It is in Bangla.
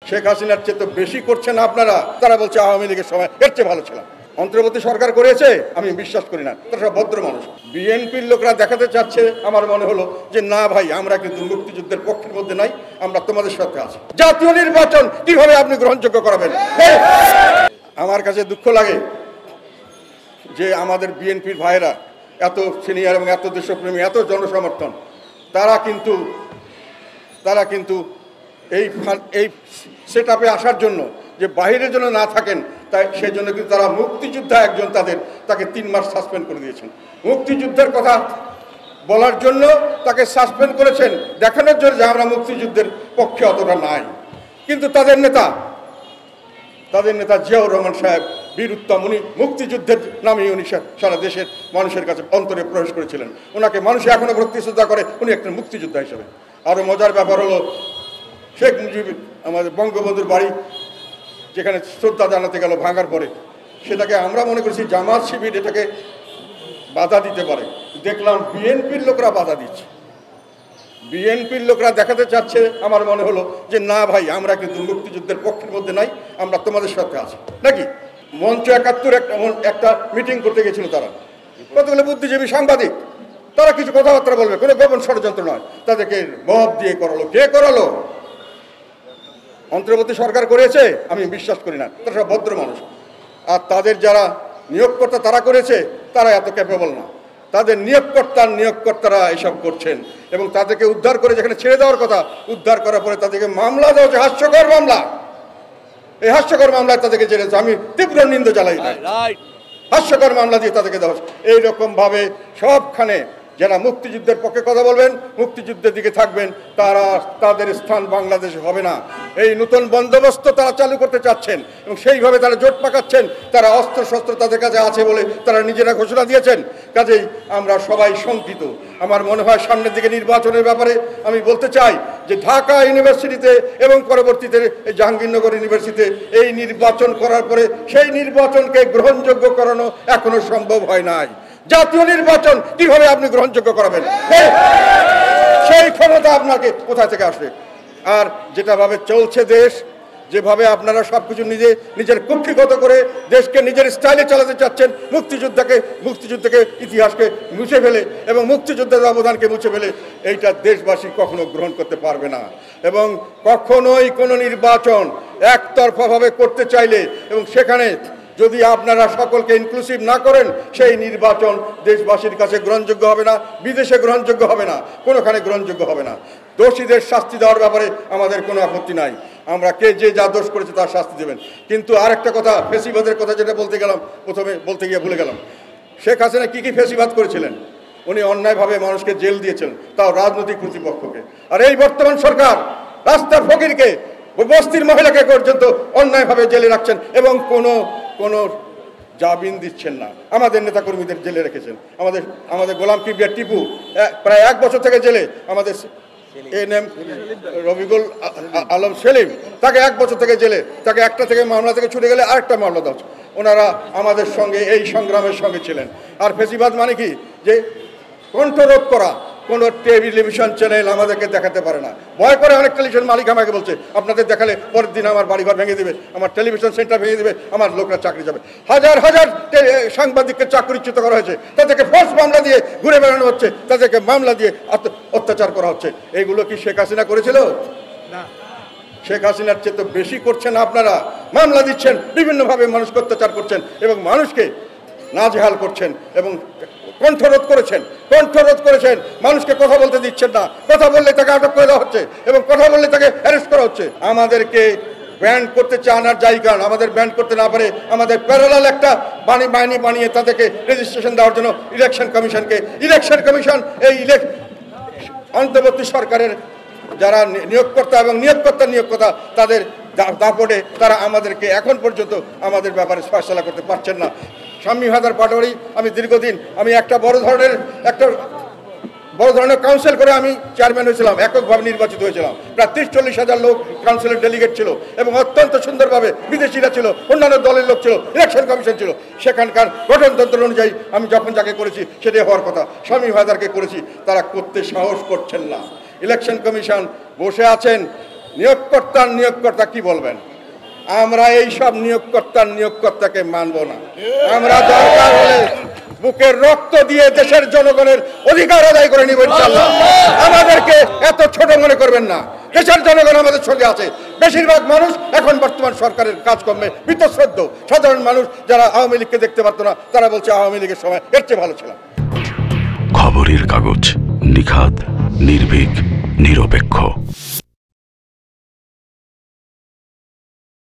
শেখ হাসিনার চেয়ে তো বেশি করছেন আপনারা। তারা বলছে আওয়ামী লীগের সময় এর চেয়ে ভালো ছিলাম। অন্তর্বর্তী সরকার করেছে, আমি বিশ্বাস করি না। তারা সব ভদ্র মানুষ। বিএনপির লোকরা দেখাতে চাচ্ছে, আমার মনে হলো যে না ভাই, আমরা কিন্তু মুক্তিযুদ্ধের পক্ষের মধ্যে নাই, আমরা তোমাদের সাথে আছি। জাতীয় নির্বাচন কিভাবে আপনি গ্রহণযোগ্য করাবেন? আমার কাছে দুঃখ লাগে যে আমাদের বিএনপির ভাইয়েরা এত সিনিয়র এবং এত দেশপ্রেমী, এত জনসমর্থন, তারা কিন্তু এই সেট আপে আসার জন্য যে বাইরের জন্য না থাকেন, তাই সেই জন্য কিন্তু তারা মুক্তিযোদ্ধা একজন তাকে 3 মাস সাসপেন্ড করে দিয়েছেন। মুক্তিযুদ্ধের কথা বলার জন্য তাকে সাসপেন্ড করেছেন, দেখানোর জন্য যে আমরা মুক্তিযুদ্ধের পক্ষে অতটা নাই। কিন্তু তাদের নেতা জিয়াউর রহমান সাহেব বীর উত্তম, উনি মুক্তিযুদ্ধের নামে উনি সারা দেশের মানুষের কাছে অন্তরে প্রবেশ করেছিলেন। ওনাকে মানুষ এখনো ভক্তি শ্রদ্ধা করে, উনি একটা মুক্তিযোদ্ধা হিসেবে। আরও মজার ব্যাপার হলো, শেখ মুজিব আমাদের বঙ্গবন্ধুর বাড়ি যেখানে শ্রদ্ধা জানাতে গেল ভাঙার পরে, সেটাকে আমরা মনে করছি জামাত শিবির এটাকে বাধা দিতে পারে। দেখলাম বিএনপির লোকরা বাধা দিচ্ছে। বিএনপির লোকরা দেখাতে চাচ্ছে, আমার মনে হলো যে না ভাই, আমরা কিন্তু মুক্তিযুদ্ধের পক্ষের মধ্যে নাই, আমরা তোমাদের সাথে আছি। নাকি মঞ্চ 71 একটা মিটিং করতে গেছিল তারা, কতগুলো বুদ্ধিজীবী সাংবাদিক, তারা কিছু কথাবার্তা বলবে, কোনো গোপন ষড়যন্ত্র নয়। তাদেরকে মব দিয়ে করালো। কে করালো? অন্তর্বর্তী সরকার করেছে, আমি বিশ্বাস করি না। তারা সব ভদ্র মানুষ। আর তাদের যারা নিয়োগকর্তা তারা করেছে, তারা এত ক্যাপেবল না। তাদের নিয়োগকর্তারা এসব করছেন এবং তাদেরকে উদ্ধার করে যেখানে ছেড়ে দেওয়ার কথা, উদ্ধার করার পরে তাদেরকে মামলা দেওয়া হচ্ছে, হাস্যকর মামলা। এই হাস্যকর মামলায় তাদেরকে জেলেছে। আমি তীব্র নিন্দা জানাই। হাস্যকর মামলা দিয়ে তাদেরকে দেওয়া হচ্ছে। এইরকম ভাবে সবখানে যারা মুক্তিযুদ্ধের পক্ষে কথা বলবেন, মুক্তিযুদ্ধের দিকে থাকবেন, তাদের স্থান বাংলাদেশে হবে না। এই নতুন বন্দোবস্ত তারা চালু করতে চাচ্ছেন এবং সেইভাবে তারা জোট পাকাচ্ছেন। তারা অস্ত্রশস্ত্র তাদের কাছে আছে বলে তারা নিজেরা ঘোষণা দিয়েছেন। কাজেই আমরা সবাই শঙ্কিত। আমার মনে হয় সামনের দিকে নির্বাচনের ব্যাপারে আমি বলতে চাই যে ঢাকা ইউনিভার্সিটিতে এবং পরবর্তীতে জাহাঙ্গীরনগর ইউনিভার্সিটিতে এই নির্বাচন করার পরে সেই নির্বাচনকে গ্রহণযোগ্য করানো এখনো সম্ভব হয় নাই। জাতীয় নির্বাচন কিভাবে আপনি গ্রহণযোগ্য করাবেন? সেই ক্ষমতা আপনাকে কোথা থেকে আসবে? আর যেটাভাবে চলছে দেশ, যেভাবে আপনারা সবকিছু নিজের কক্ষিগত করে দেশকে নিজের স্টাইলে চালাতে চাচ্ছেন, মুক্তিযুদ্ধকে ইতিহাসকে মুছে ফেলে এবং মুক্তিযুদ্ধের অবদানকে মুছে ফেলে, এইটা দেশবাসী কখনো গ্রহণ করতে পারবে না। এবং কখনোই কোনো নির্বাচন একতরফাভাবে করতে চাইলে এবং সেখানে যদি আপনারা সকলকে ইনক্লুসিভ না করেন, সেই নির্বাচন দেশবাসীর কাছে গ্রহণযোগ্য হবে না, বিদেশে গ্রহণযোগ্য হবে না, কোনোখানে গ্রহণযোগ্য হবে না। দোষীদের শাস্তি দেওয়ার ব্যাপারে আমাদের কোনো আপত্তি নাই। আমরা যে যা দোষ করেছে তার শাস্তি দেবেন। কিন্তু আরেকটা কথা, ফেসিবাদের কথা যেটা প্রথমে বলতে গিয়ে ভুলে গেলাম। শেখ হাসিনা কি ফেসিবাদ করেছিলেন? উনি অন্যায়ভাবে মানুষকে জেল দিয়েছেন, তাও রাজনৈতিক প্রতিপক্ষকে। আর এই বর্তমান সরকার রাস্তার ফকিরকে, বস্তির মহিলাকে পর্যন্ত অন্যায়ভাবে জেলে রাখছেন এবং কোনো জামিন দিচ্ছেন না। আমাদের নেতাকর্মীদের জেলে রেখেছেন। আমাদের গোলাম কিবরিয়া টিপু প্রায় 1 বছর থেকে জেলে। আমাদের এএনএম রবিকুল আলম সেলিম, তাকে 1 বছর থেকে জেলে। তাকে একটা থেকে মামলা থেকে ছুটে গেলে আরেকটা মামলা দেওয়া। ওনারা আমাদের সঙ্গে এই সংগ্রামের সঙ্গে ছিলেন। আর ফেসিবাদ মানে কি? যে কণ্ঠরোধ করা। কোনো টেলিভিশন চ্যানেল আমাদেরকে দেখাতে পারে না। ভয় করে অনেক টেলিভিশন মালিক আমাকে বলছে, আপনাদের দেখালে পরের দিন আমার বাড়িঘর ভেঙে দেবে, আমার টেলিভিশন সেন্টার ভেঙে দেবে, আমার লোকরা চাকরি যাবে। হাজার হাজার সাংবাদিককে চাকরিচ্যুত করা হয়েছে, তাদেরকে ফোর্স মামলা দিয়ে ঘুরে বেড়ানো হচ্ছে, তাদেরকে মামলা দিয়ে অত্যাচার করা হচ্ছে। এইগুলো কি শেখ হাসিনা করেছিল? না। শেখ হাসিনার চেয়ে তো বেশি করছেন আপনারা। মামলা দিচ্ছেন, বিভিন্নভাবে মানুষকে অত্যাচার করছেন এবং মানুষকে নাজেহাল করছেন এবং কণ্ঠরোধ করেছেন। মানুষকে কথা বলতে দিচ্ছেন না। কথা বললে তাকে আটক করে দেওয়া হচ্ছে এবং কথা বললে তাকে অ্যারেস্ট করা হচ্ছে। আমাদেরকে ব্যান্ড করতে চান আর যাই কারণ, আমাদের ব্যান্ড করতে না পারে আমাদের প্যারালাল একটা বাহিনী বানিয়ে তাদেরকে রেজিস্ট্রেশন দেওয়ার জন্য ইলেকশন কমিশন এই অন্তর্বর্তী সরকারের যারা নিয়োগকর্তা এবং নিয়োগকর্তা তাদের দাপটে তারা আমাদেরকে এখন পর্যন্ত আমাদের ব্যাপারে ফয়সালা করতে পারছেন না। শামীম হায়দার পাটোয়ারি, আমি দীর্ঘদিন একটা বড় ধরনের কাউন্সিল করে আমি চেয়ারম্যান হয়েছিলাম, এককভাবে নির্বাচিত হয়েছিলাম। প্রায় 30-40 হাজার লোক কাউন্সিলের ডেলিগেট ছিল এবং অত্যন্ত সুন্দরভাবে বিদেশিরা ছিল, অন্যান্য দলের লোক ছিল, ইলেকশন কমিশন ছিল। সেখানকার গঠনতন্ত্র অনুযায়ী আমি যখন যাকে করেছি সেটাই হওয়ার কথা। শামীম হায়দারকে করেছি, তারা করতে সাহস করছেন না। ইলেকশন কমিশন বসে আছেন নিয়োগকর্তা কি বলবেন? আমরা এই সব নিয়োগকর্তাকে মানব না। আমরা দরকার হলে বুকের রক্ত দিয়ে দেশের জনগণের অধিকার আদায় করে নিব ইনশাআল্লাহ। আমাদেরকে এত ছোট মনে করবেন না। দেশের জনগণ আমাদের সঙ্গে আছে। বেশিরভাগ মানুষ এখন বর্তমান সরকারের কাজকর্মে বীতশ্রদ্ধ। সাধারণ মানুষ যারা আওয়ামী লীগকে দেখতে পারতো না, তারা বলছে আওয়ামী লীগের সময় এর চেয়ে ভালো ছিল। খবরের কাগজ, নিখাদ, নির্ভীক, নিরপেক্ষ।